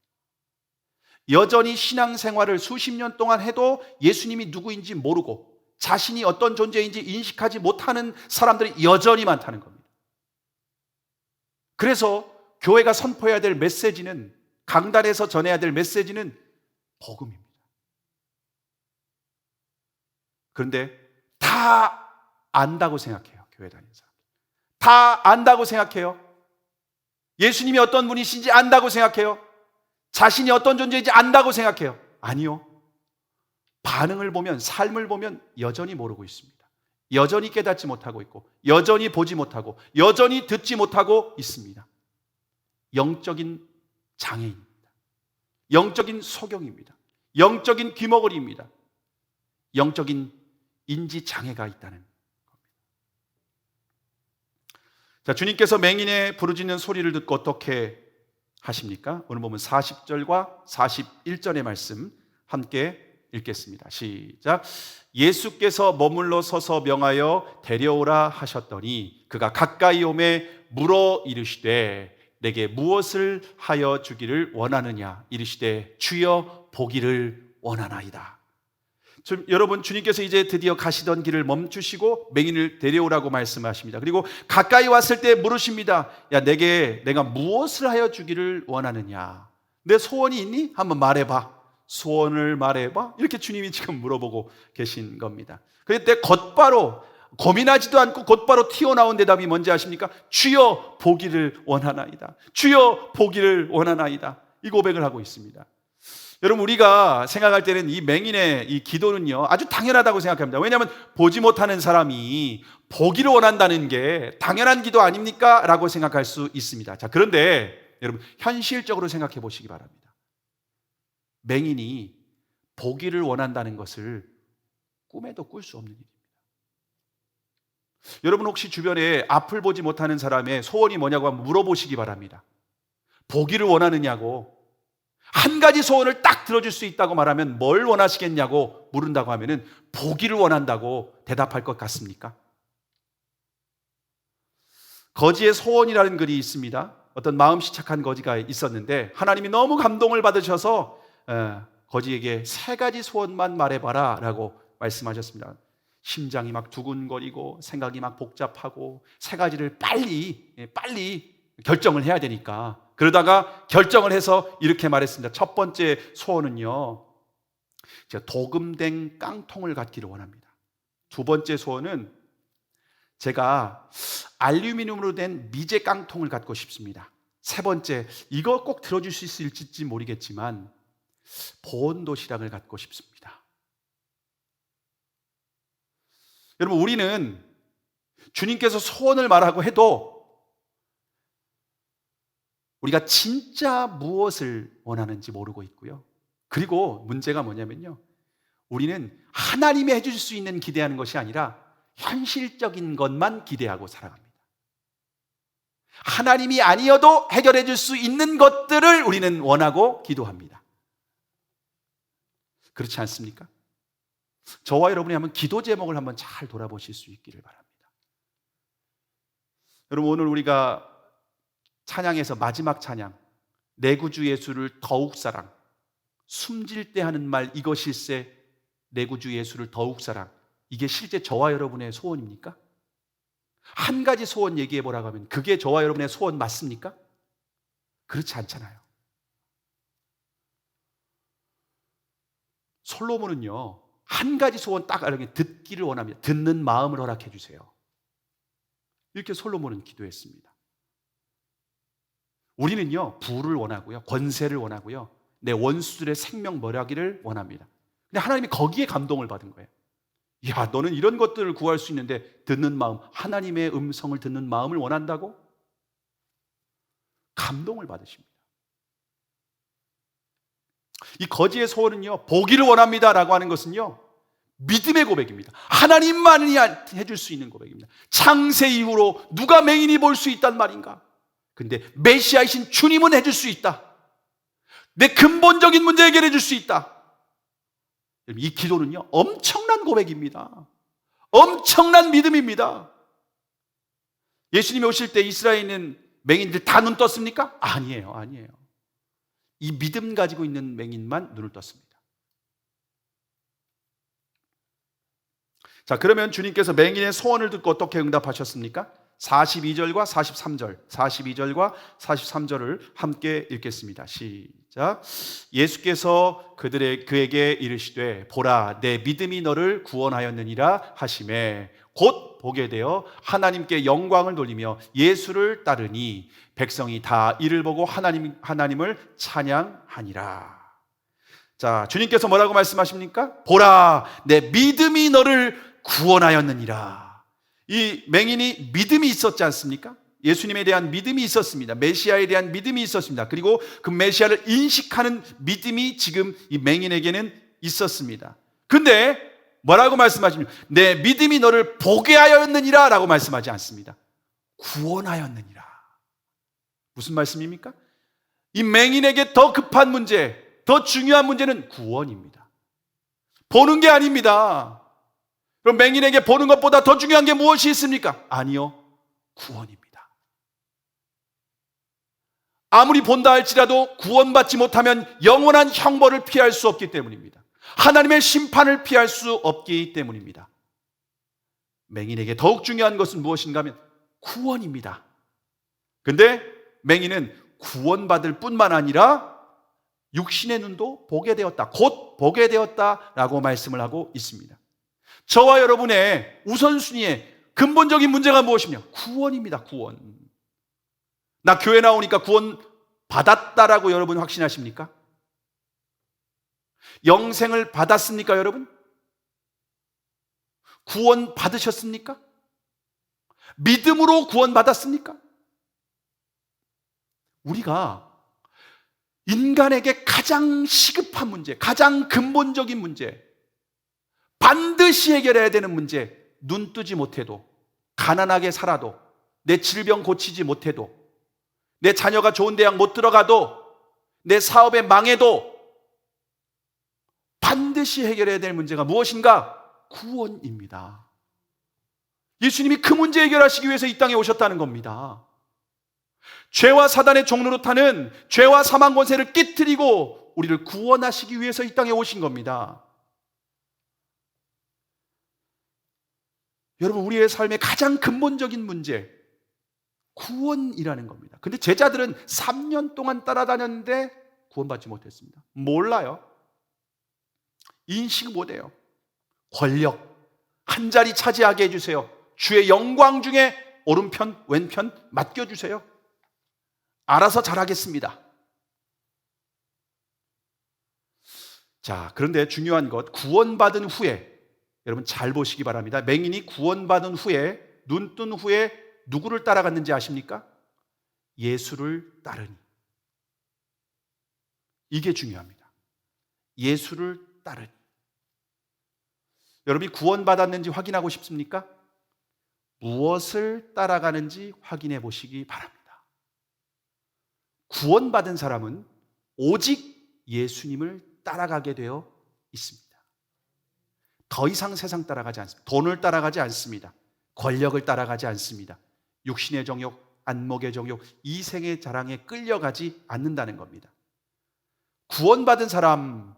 여전히 신앙생활을 수십 년 동안 해도 예수님이 누구인지 모르고 자신이 어떤 존재인지 인식하지 못하는 사람들이 여전히 많다는 겁니다. 그래서 교회가 선포해야 될 메시지는, 강단에서 전해야 될 메시지는 복음입니다. 그런데 다 안다고 생각해요. 교회 다니는 사람 다 안다고 생각해요. 예수님이 어떤 분이신지 안다고 생각해요. 자신이 어떤 존재인지 안다고 생각해요. 아니요. 반응을 보면, 삶을 보면 여전히 모르고 있습니다. 여전히 깨닫지 못하고 있고, 여전히 보지 못하고, 여전히 듣지 못하고 있습니다. 영적인 장애입니다. 영적인 소경입니다. 영적인 귀머거리입니다. 영적인 인지 장애가 있다는 겁니다. 자, 주님께서 맹인의 부르짖는 소리를 듣고 어떻게 하십니까? 오늘 보면 40절과 41절의 말씀 함께 읽겠습니다. 시작. 예수께서 머물러 서서 명하여 데려오라 하셨더니 그가 가까이 오매 물어 이르시되 내게 무엇을 하여 주기를 원하느냐? 이르시되 주여 보기를 원하나이다. 여러분, 주님께서 이제 드디어 가시던 길을 멈추시고 맹인을 데려오라고 말씀하십니다. 그리고 가까이 왔을 때 물으십니다. 야, 내가 무엇을 하여 주기를 원하느냐? 내 소원이 있니? 한번 말해봐. 소원을 말해봐. 이렇게 주님이 지금 물어보고 계신 겁니다. 그때 곧바로, 고민하지도 않고 곧바로 튀어나온 대답이 뭔지 아십니까? 주여 보기를 원하나이다. 주여 보기를 원하나이다. 이 고백을 하고 있습니다. 여러분, 우리가 생각할 때는 이 맹인의 이 기도는요, 아주 당연하다고 생각합니다. 왜냐하면 보지 못하는 사람이 보기를 원한다는 게 당연한 기도 아닙니까? 라고 생각할 수 있습니다. 자, 그런데 여러분, 현실적으로 생각해 보시기 바랍니다. 맹인이 보기를 원한다는 것을 꿈에도 꿀 수 없는 일입니다. 여러분, 혹시 주변에 앞을 보지 못하는 사람의 소원이 뭐냐고 한번 물어보시기 바랍니다. 보기를 원하느냐고. 한 가지 소원을 딱 들어줄 수 있다고 말하면 뭘 원하시겠냐고 물은다고 하면은 보기를 원한다고 대답할 것 같습니까? 거지의 소원이라는 글이 있습니다. 어떤 마음씨 착한 거지가 있었는데 하나님이 너무 감동을 받으셔서 거지에게 3가지 소원만 말해봐라 라고 말씀하셨습니다. 심장이 막 두근거리고 생각이 막 복잡하고 세 가지를 빨리 결정을 해야 되니까, 그러다가 결정을 해서 이렇게 말했습니다. 첫 번째 소원은요, 제가 도금된 깡통을 갖기를 원합니다. 두 번째 소원은 제가 알루미늄으로 된 미제 깡통을 갖고 싶습니다. 세 번째, 이거 꼭 들어줄 수 있을지 모르겠지만 보온 도시락을 갖고 싶습니다. 여러분, 우리는 주님께서 소원을 말하고 해도 우리가 진짜 무엇을 원하는지 모르고 있고요. 그리고 문제가 뭐냐면요, 우리는 하나님이 해줄 수 있는 기대하는 것이 아니라 현실적인 것만 기대하고 살아갑니다. 하나님이 아니어도 해결해 줄 수 있는 것들을 우리는 원하고 기도합니다. 그렇지 않습니까? 저와 여러분이 한번 기도 제목을 한번 잘 돌아보실 수 있기를 바랍니다. 여러분, 오늘 우리가 찬양에서 마지막 찬양, 내 구주 예수를 더욱 사랑, 숨질 때 하는 말 이것일세, 내 구주 예수를 더욱 사랑, 이게 실제 저와 여러분의 소원입니까? 한 가지 소원 얘기해 보라고 하면 그게 저와 여러분의 소원 맞습니까? 그렇지 않잖아요. 솔로몬은요, 한 가지 소원 딱 알게 듣기를 원합니다. 듣는 마음을 허락해 주세요. 이렇게 솔로몬은 기도했습니다. 우리는요, 부를 원하고요, 권세를 원하고요, 내 원수들의 생명 벌하기를 원합니다. 근데 하나님이 거기에 감동을 받은 거예요. 야, 너는 이런 것들을 구할 수 있는데 듣는 마음, 하나님의 음성을 듣는 마음을 원한다고? 감동을 받으십니다. 이 거지의 소원은요, 보기를 원합니다라고 하는 것은요, 믿음의 고백입니다. 하나님만이 해줄 수 있는 고백입니다. 창세 이후로 누가 맹인이 볼 수 있단 말인가? 근데 메시아이신 주님은 해줄 수 있다. 내 근본적인 문제 해결해 줄 수 있다. 이 기도는요, 엄청난 고백입니다. 엄청난 믿음입니다. 예수님이 오실 때 이스라엘에 있는 맹인들 다 눈 떴습니까? 아니에요. 이 믿음 가지고 있는 맹인만 눈을 떴습니다. 자, 그러면 주님께서 맹인의 소원을 듣고 어떻게 응답하셨습니까? 42절과 43절을 함께 읽겠습니다. 시작. 예수께서 그에게 이르시되 보라, 내 믿음이 너를 구원하였느니라 하시매 곧 보게 되어 하나님께 영광을 돌리며 예수를 따르니 백성이 다 이를 보고 하나님을 찬양하니라. 자, 주님께서 뭐라고 말씀하십니까? 보라, 내 믿음이 너를 구원하였느니라. 이 맹인이 믿음이 있었지 않습니까? 예수님에 대한 믿음이 있었습니다. 메시아에 대한 믿음이 있었습니다. 그리고 그 메시아를 인식하는 믿음이 지금 이 맹인에게는 있었습니다. 근데 뭐라고 말씀하십니까? 내 믿음이 너를 보게 하였느니라 라고 말씀하지 않습니다. 구원하였느니라. 무슨 말씀입니까? 이 맹인에게 더 급한 문제, 더 중요한 문제는 구원입니다. 보는 게 아닙니다. 그럼 맹인에게 보는 것보다 더 중요한 게 무엇이 있습니까? 아니요, 구원입니다. 아무리 본다 할지라도 구원받지 못하면 영원한 형벌을 피할 수 없기 때문입니다. 하나님의 심판을 피할 수 없기 때문입니다. 맹인에게 더욱 중요한 것은 무엇인가 하면 구원입니다. 근데 맹인은 구원받을 뿐만 아니라 육신의 눈도 보게 되었다, 곧 보게 되었다라고 말씀을 하고 있습니다. 저와 여러분의 우선순위의 근본적인 문제가 무엇이냐? 구원입니다. 구원. 나 교회 나오니까 구원 받았다라고 여러분 확신하십니까? 영생을 받았습니까, 여러분? 구원 받으셨습니까? 믿음으로 구원 받았습니까? 우리가 인간에게 가장 시급한 문제, 가장 근본적인 문제, 반드시 해결해야 되는 문제, 눈 뜨지 못해도, 가난하게 살아도, 내 질병 고치지 못해도, 내 자녀가 좋은 대학 못 들어가도, 내 사업에 망해도 반드시 해결해야 될 문제가 무엇인가? 구원입니다. 예수님이 그 문제 해결하시기 위해서 이 땅에 오셨다는 겁니다. 죄와 사단의 종노릇하는 죄와 사망 권세를 깨트리고 우리를 구원하시기 위해서 이 땅에 오신 겁니다. 여러분, 우리의 삶의 가장 근본적인 문제, 구원이라는 겁니다. 근데 제자들은 3년 동안 따라다녔는데 구원받지 못했습니다. 몰라요. 인식 못해요. 권력, 한 자리 차지하게 해주세요. 주의 영광 중에 오른편, 왼편 맡겨주세요. 알아서 잘하겠습니다. 자, 그런데 중요한 것, 구원받은 후에, 여러분 잘 보시기 바랍니다. 맹인이 구원받은 후에, 눈 뜬 후에 누구를 따라갔는지 아십니까? 예수를 따르니. 이게 중요합니다. 예수를 따르니. 여러분이 구원받았는지 확인하고 싶습니까? 무엇을 따라가는지 확인해 보시기 바랍니다. 구원받은 사람은 오직 예수님을 따라가게 되어 있습니다. 더 이상 세상 따라가지 않습니다. 돈을 따라가지 않습니다. 권력을 따라가지 않습니다. 육신의 정욕, 안목의 정욕, 이생의 자랑에 끌려가지 않는다는 겁니다. 구원받은 사람,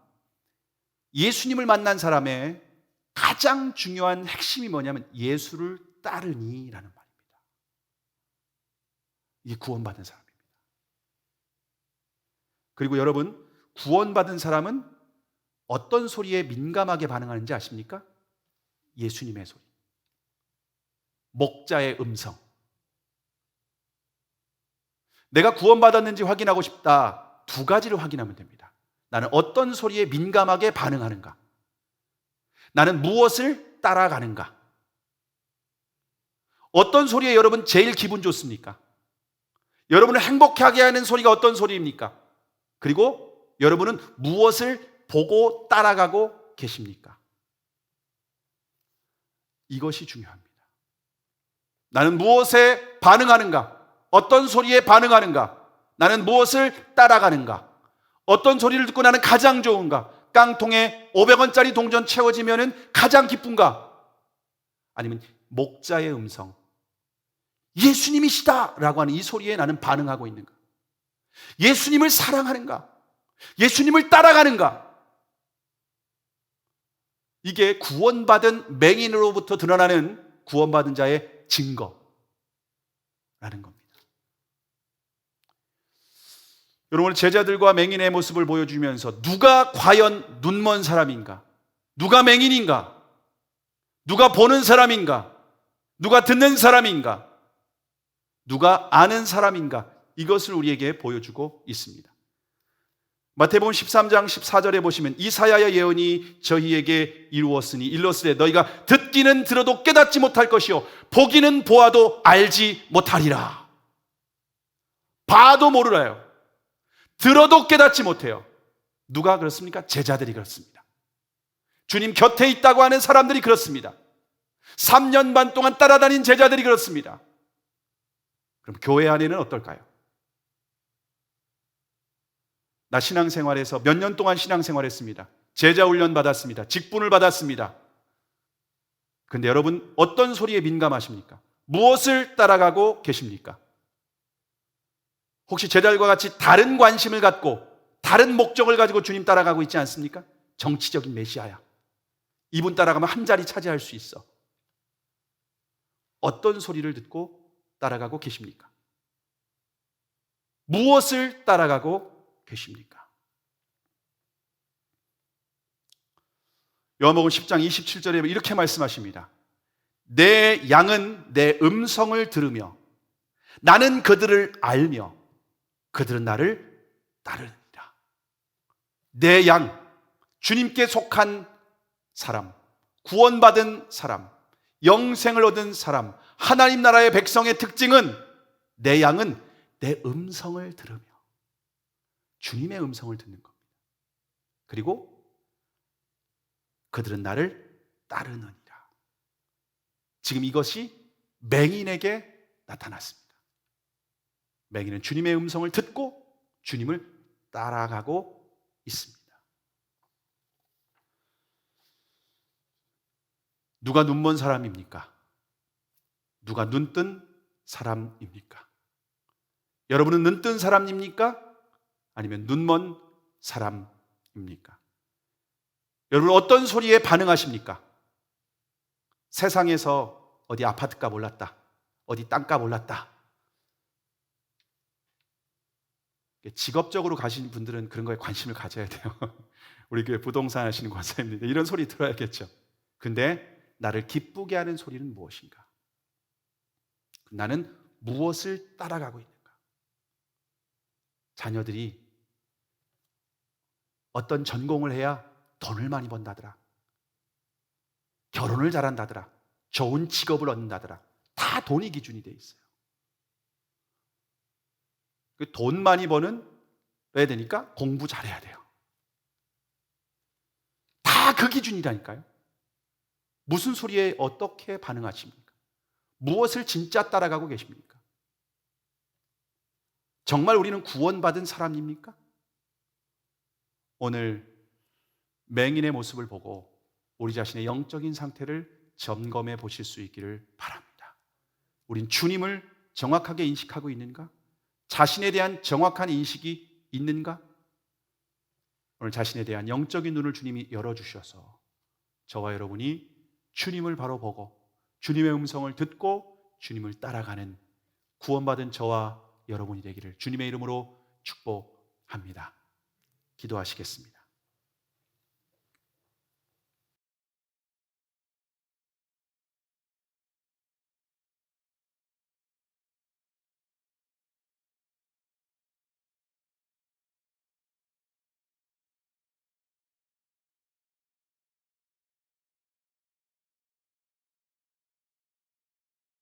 예수님을 만난 사람의 가장 중요한 핵심이 뭐냐면 예수를 따르니라는 말입니다. 이게 구원받은 사람입니다. 그리고 여러분, 구원받은 사람은 어떤 소리에 민감하게 반응하는지 아십니까? 예수님의 소리, 목자의 음성. 내가 구원받았는지 확인하고 싶다. 두 가지를 확인하면 됩니다. 나는 어떤 소리에 민감하게 반응하는가? 나는 무엇을 따라가는가? 어떤 소리에 여러분 제일 기분 좋습니까? 여러분을 행복하게 하는 소리가 어떤 소리입니까? 그리고 여러분은 무엇을 보고 따라가고 계십니까? 이것이 중요합니다. 나는 무엇에 반응하는가? 어떤 소리에 반응하는가? 나는 무엇을 따라가는가? 어떤 소리를 듣고 나는 가장 좋은가? 깡통에 500원짜리 동전 채워지면 가장 기쁜가? 아니면 목자의 음성, 예수님이시다 라고 하는 이 소리에 나는 반응하고 있는가? 예수님을 사랑하는가? 예수님을 따라가는가? 이게 구원받은 맹인으로부터 드러나는 구원받은 자의 증거라는 겁니다. 여러분, 제자들과 맹인의 모습을 보여주면서 누가 과연 눈먼 사람인가? 누가 맹인인가? 누가 보는 사람인가? 누가 듣는 사람인가? 누가 아는 사람인가? 이것을 우리에게 보여주고 있습니다. 마태복음 13장 14절에 보시면 이사야의 예언이 저희에게 이루었으되 너희가 듣기는 들어도 깨닫지 못할 것이요 보기는 보아도 알지 못하리라. 봐도 모르라요. 들어도 깨닫지 못해요. 누가 그렇습니까? 제자들이 그렇습니다. 주님 곁에 있다고 하는 사람들이 그렇습니다. 3년 반 동안 따라다닌 제자들이 그렇습니다. 그럼 교회 안에는 어떨까요? 나 신앙생활에서 몇 년 동안 신앙생활했습니다. 제자 훈련 받았습니다. 직분을 받았습니다. 그런데 여러분, 어떤 소리에 민감하십니까? 무엇을 따라가고 계십니까? 혹시 제자들과 같이 다른 관심을 갖고 다른 목적을 가지고 주님 따라가고 있지 않습니까? 정치적인 메시아야, 이분 따라가면 한 자리 차지할 수 있어. 어떤 소리를 듣고 따라가고 계십니까? 무엇을 따라가고 계십니까? 요한복음 10장 27절에 이렇게 말씀하십니다. 내 양은 내 음성을 들으며 나는 그들을 알며 그들은 나를 따르리라. 내 양, 주님께 속한 사람, 구원받은 사람, 영생을 얻은 사람, 하나님 나라의 백성의 특징은 내 양은 내 음성을 들으며 주님의 음성을 듣는 겁니다. 그리고 그들은 나를 따르느니라. 지금 이것이 맹인에게 나타났습니다. 맹인은 주님의 음성을 듣고 주님을 따라가고 있습니다. 누가 눈먼 사람입니까? 누가 눈뜬 사람입니까? 여러분은 눈뜬 사람입니까? 아니면 눈먼 사람입니까? 여러분 어떤 소리에 반응하십니까? 세상에서 어디 아파트값 올랐다. 어디 땅값 올랐다. 직업적으로 가신 분들은 그런 거에 관심을 가져야 돼요. 우리 교회 부동산 하시는 권사님들 이런 소리 들어야겠죠. 근데 나를 기쁘게 하는 소리는 무엇인가? 나는 무엇을 따라가고 있는가? 자녀들이 어떤 전공을 해야 돈을 많이 번다더라. 결혼을 잘한다더라. 좋은 직업을 얻는다더라. 다 돈이 기준이 돼 있어요. 돈 많이 버는 해야 되니까 공부 잘해야 돼요. 다 그 기준이라니까요. 무슨 소리에 어떻게 반응하십니까? 무엇을 진짜 따라가고 계십니까? 정말 우리는 구원받은 사람입니까? 오늘 맹인의 모습을 보고 우리 자신의 영적인 상태를 점검해 보실 수 있기를 바랍니다. 우린 주님을 정확하게 인식하고 있는가? 자신에 대한 정확한 인식이 있는가? 오늘 자신에 대한 영적인 눈을 주님이 열어주셔서 저와 여러분이 주님을 바로 보고 주님의 음성을 듣고 주님을 따라가는 구원받은 저와 여러분이 되기를 주님의 이름으로 축복합니다. 기도하시겠습니다.